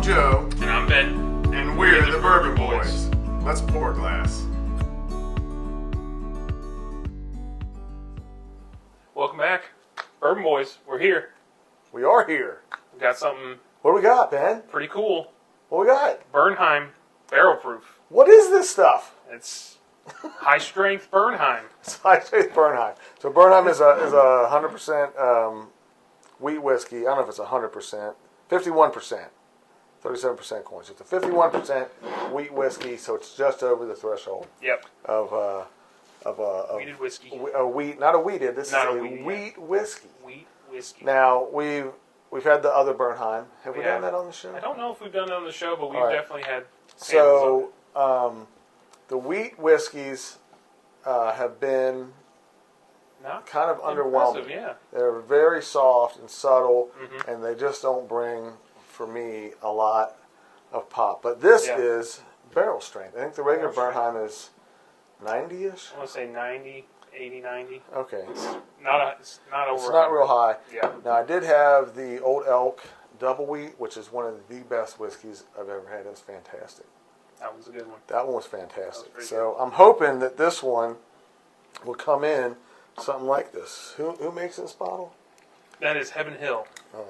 Joe. And I'm Ben. And we're the Bourbon Boys. Let's pour a glass. Welcome back. Bourbon Boys, we're here. We are here. We got something What do we got, Ben? pretty cool. What we got? Bernheim Barrel Proof. What is this stuff? It's high strength Bernheim. It's Bernheim. So Bernheim is a 100% wheat whiskey. I don't know if it's 100%. 51%. 37% corn. So it's a 51% wheat whiskey. So it's just over the threshold. Yep. Of Wheated whiskey. Wheat, not a wheated. This Not is a a wheated, wheat whiskey. Wheat whiskey. Now we've had the other Bernheim. Have we done that on the show? I don't know if we've done it on the show, but we've definitely had So the wheat whiskeys have been Not kind of underwhelming. Yeah. They're very soft and subtle, and they just don't bring, for me, a lot of pop. But this is barrel strength. I think the regular Bernheim is 90-ish. I want to say 90, 80, 90. Okay. It's not over. It's not real high. Yeah. Now, I did have the Old Elk Double Wheat, which is one of the best whiskeys I've ever had. It was fantastic. That was a good one. That one was fantastic. That was So I'm hoping that this one will come in something like this. Who makes this bottle? That is Heaven Hill. Oh,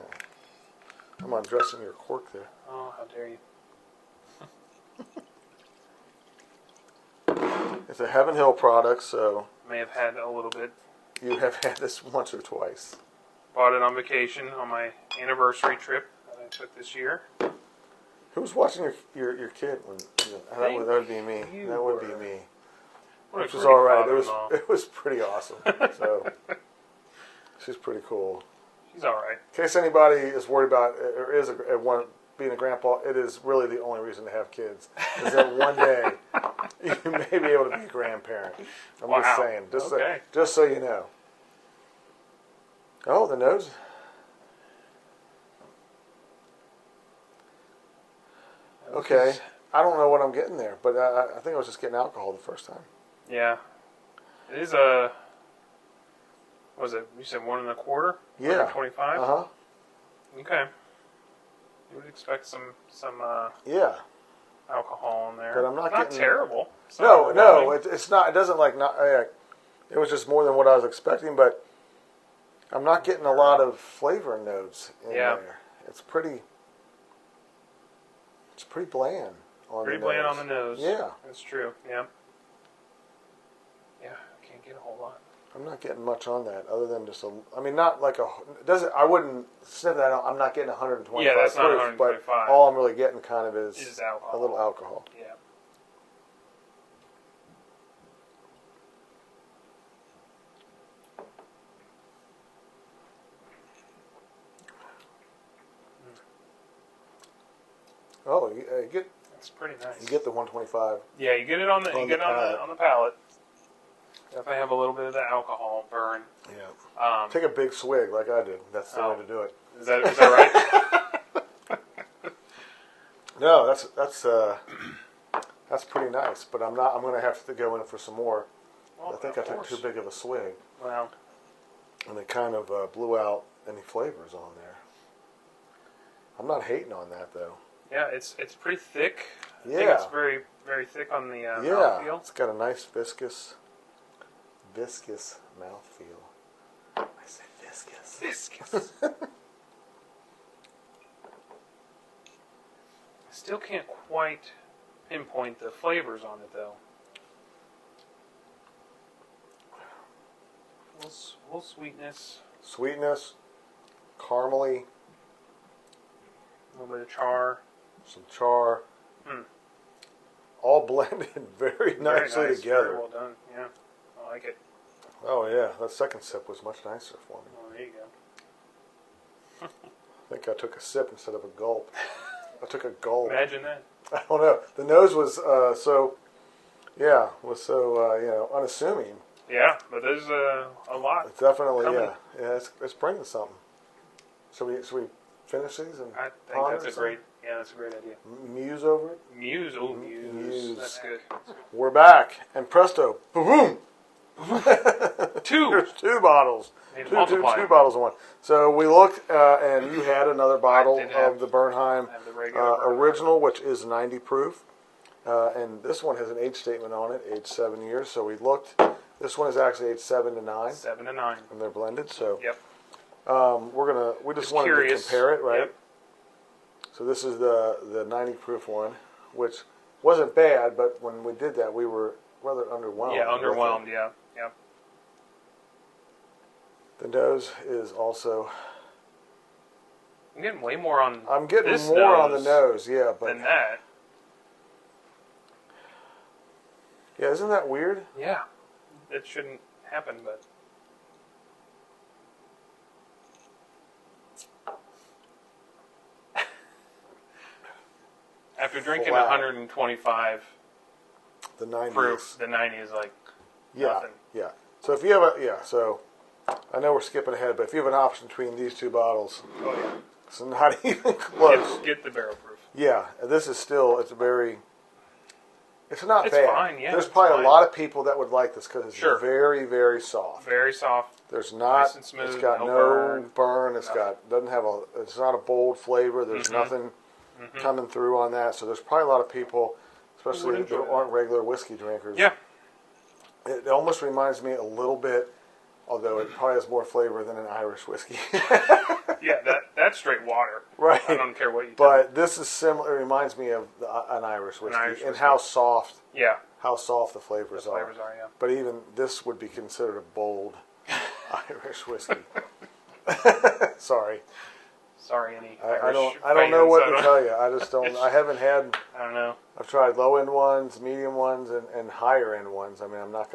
I'm undressing your cork there. Oh, how dare you. It's a Heaven Hill product, so May have had a little bit. you have had this once or twice. Bought it on vacation on my anniversary trip that I took this year. Who's watching your kid? That would be me. That would be me. Which was all right. It was pretty awesome. So she's pretty cool. She's all right. In case anybody is worried about or is being a grandpa, it is really the only reason to have kids. Is that one day you may be able to be a grandparent. I'm just saying. Just so you know. Oh, the nose. Okay. I don't know what I'm getting there, but I think I was just getting alcohol the first time. Yeah. It is a... What was it? You said 1 1/4? Yeah. 25? Uh-huh. Okay. You would expect some yeah. alcohol in there. But I'm not getting... terrible. No, it's not. It doesn't like not. It was just more than what I was expecting, but I'm not getting a lot of flavor notes in there. It's pretty bland on the nose. Pretty bland on the nose. Yeah. That's true. Yeah. Yeah, can't get a whole lot. I'm not getting much on that, other than just not like a. I wouldn't sniff that out. I'm not getting 125. Yeah, that's not proof, 125. But all I'm really getting kind of is alcohol. a little alcohol. Yeah. Oh, you get. That's pretty nice. You get the 125. Yeah, you get it on the palate. Definitely have a little bit of the alcohol burn. Yeah. Take a big swig like I did. That's the way to do it. Is that right? No, that's pretty nice. But I'm going to have to go in for some more. Well, I think I took too big of a swig. Well. And it kind of blew out any flavors on there. I'm not hating on that though. Yeah, it's pretty thick. I think it's very, very thick on the mouthfeel. It's got a nice viscous mouthfeel. I said viscous. Viscous. Still can't quite pinpoint the flavors on it though. A little sweetness. Sweetness, caramely. A little bit of char. Some char. All blended very nicely together. Very well done. Yeah, I like it. Oh yeah, that second sip was much nicer for me. Oh, there you go. I think I took a sip instead of a gulp. I took a gulp. Imagine that. I don't know. The nose was so unassuming. Yeah, but there's a lot. It's definitely coming. yeah. It's bringing something. Should we finish these and I think that's a great idea. Muse over it. Muse. That's good. We're back, and presto, boom. Two. There's two bottles. Need to Two multiply. bottles in one. So we looked, and you had another bottle did have- of the Bernheim I have the regular Bernheim. original, which is 90 proof. And this one has an age statement on it, age 7 years. So we looked. This one is actually age 7 to 9. 7 to 9. And they're blended. So Yep. we just Just wanted curious. to compare it, right? Yep. So this is the 90 proof one, which wasn't bad, but when we did that, we were rather underwhelmed. Yeah, with it. underwhelmed. Yeah. Yep. The nose is also. I'm getting way more on. I'm getting this more on the nose nose, yeah, but than that. yeah, isn't that weird? Yeah, it shouldn't happen, but after drinking Flat. 125 The 90 proof, the 90 is like yeah, nothing. yeah. So if you have so I know we're skipping ahead, but if you have an option between these two bottles, Oh yeah, it's not even close. get the barrel proof. Yeah, this is still, it's not It's bad. fine, yeah, There's it's probably fine. a lot of people that would like this because it's Sure. very, very soft. Very soft. There's not, Nice and smooth, it's got no no burn. It's it's not a bold flavor. There's nothing coming through on that. So there's probably a lot of people, especially would that enjoy aren't regular whiskey drinkers. Yeah, It almost reminds me a little bit, although it probably has more flavor than an Irish whiskey. yeah. That's straight water. Right. I don't care what you. tell me. But this is similar. It reminds me of an Irish whiskey Irish and whiskey. how soft Yeah, the flavors the flavors are. Yeah. But even this would be considered a bold Irish whiskey. Sorry, Sorry, any I Irish don't know fans, what I to don't- tell you. I just don't. I haven't had. I don't know. I've tried low end ones, medium ones, and higher end ones. I mean, I'm not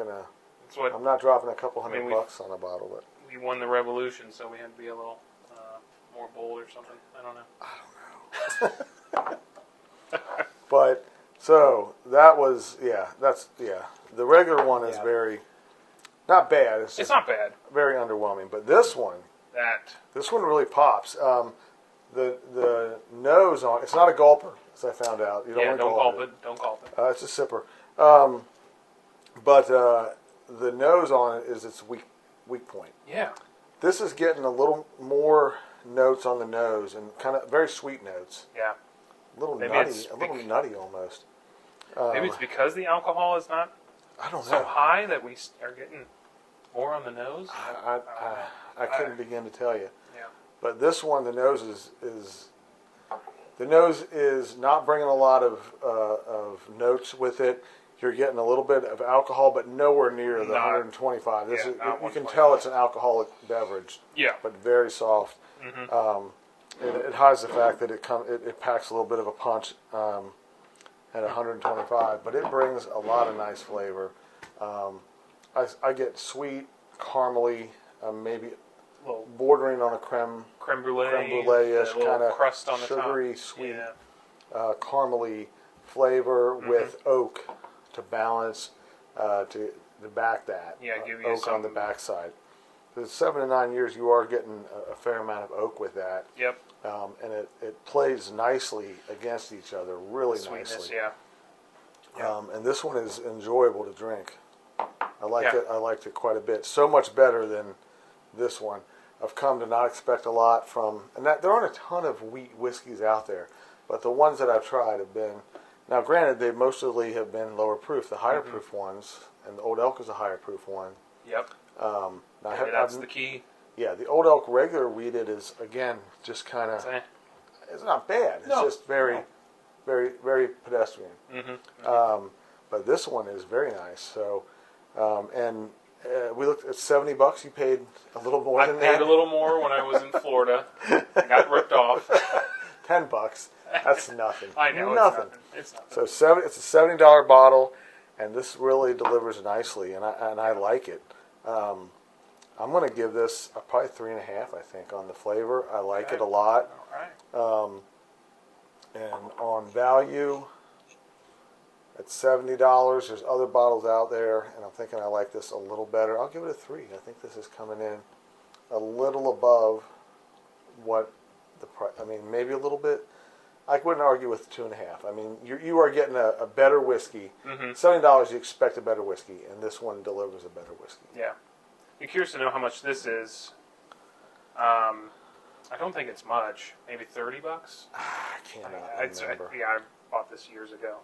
It's what I'm not dropping a couple I mean, $100 on a bottle, but we won the revolution, so we had to be a little more bold or something. I don't know. but so that was the regular one is Yeah. very not bad. It's It's just not bad. very underwhelming. But this one really pops. The nose on it's not a gulper, as I found out. You don't Yeah, want to don't gulp gulp it. Don't gulp it. It's a sipper. But the nose on it is its weak point. Yeah. This is getting a little more notes on the nose and kind of very sweet notes. Yeah. A little Maybe nutty, it's a little nutty almost. Maybe it's because the alcohol is not I don't so know. high that we are getting more on the nose. I couldn't begin to tell you. Yeah. But this one, the nose is not bringing a lot of notes with it. You're getting a little bit of alcohol, but nowhere near the Not- 125. This yeah, is, not you can 125. tell it's an alcoholic beverage, Yeah. but very soft. It hides the fact that it packs a little bit of a punch at 125, but it brings a lot of nice flavor. I get sweet, caramely, maybe Little bordering on a creme brulee-ish, that little kind of crust on the sugary, top. sweet, Yeah. caramely flavor with oak to balance, to back that. Yeah, give you oak on the some- backside. The 7 to 9 years, you are getting a fair amount of oak with that, Yep. and it plays nicely against each other, really Sweetness. nicely. Yeah. And this one is enjoyable to drink. I liked Yeah. it. I liked it quite a bit. So much better than this one. I've come to not expect a lot from, and that there aren't a ton of wheat whiskeys out there, but the ones that I've tried have been. Now, granted, they mostly have been lower proof. The higher proof ones, and the Old Elk is a higher proof one. Yep. Now, Maybe that's the key. yeah, the Old Elk regular wheated is again just kind of. Eh. It's not bad. It's No. just very, very, very pedestrian. But this one is very nice. So, and we looked at $70. You paid a little more I than paid that. a little more when I was in Florida. I got ripped off. $10. That's nothing. I know. nothing. It's nothing. So it's a $70 bottle, and this really delivers nicely, and I like it. I'm going to give this probably 3.5. I think on the flavor, I like Okay. it a lot, All right. and on value, at $70. There's other bottles out there, and I'm thinking I like this a little better. I'll give it a 3. I think this is coming in a little above what the price. I mean, maybe a little bit. I wouldn't argue with 2.5. I mean, you are getting a better whiskey. $70, you expect a better whiskey, and this one delivers a better whiskey. Yeah. you're curious to know how much this is. I don't think it's much. Maybe $30. I cannot remember. Yeah, I bought this years ago.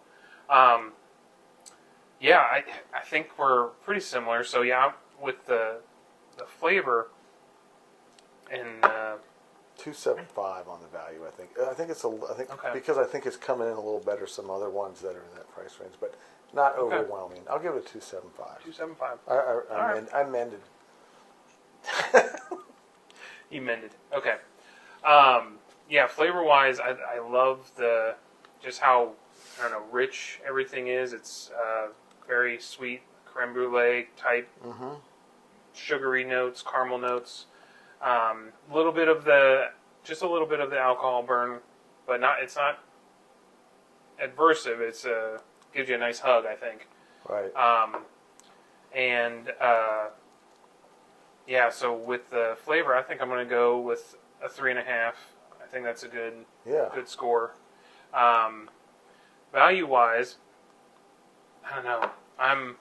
Yeah, I think we're pretty similar. So yeah, with the flavor and $275 on the value. I think it's Okay. because I think it's coming in a little better some other ones that are in that price range, but not Okay. overwhelming. I'll give it a 275. 275. I mended. He mended. Okay. Yeah, flavor wise, I love just how, I don't know, rich everything is. It's very sweet creme brulee type, sugary notes, caramel notes. Little bit of just a little bit of the alcohol burn, but it's not adversive. It's gives you a nice hug, I think. Right. Yeah, so with the flavor, I think I'm going to go with a 3.5. I think that's a good score. Value wise, I don't know. I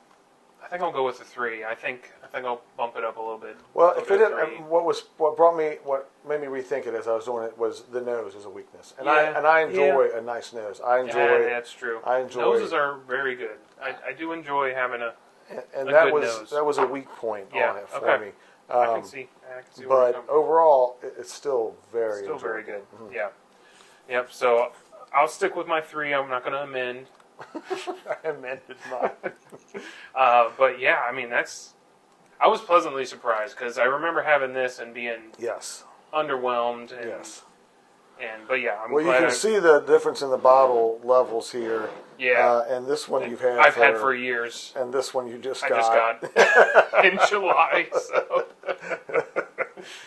think I'll go with a 3. I think I'll bump it up a little bit. Well, if it what made me rethink it as I was doing it was the nose is a weakness, and I enjoy a nice nose. Yeah, that's true. I enjoy noses are very good. I do enjoy having a that good was nose. that was a weak point on it for me. I can see where but you're coming from. overall, it's still very Still very enjoyable. good. Yeah. Yep. So I'll stick with my 3. I'm not going to amend. I amended mine. But yeah, I mean I was pleasantly surprised because I remember having this and being underwhelmed. And but yeah, I'm well, glad you can see the difference in the bottle levels here. Yeah. And this one I've had for years. And this one you just I got. just got in July.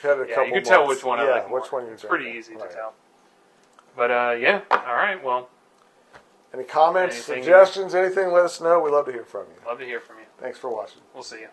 So you can tell which one I like more. which one It's pretty easy to tell. But yeah, all right. Well, any comments, suggestions, anything? Let us know. We love to hear from you. Love to hear from you. Thanks for watching. We'll see you.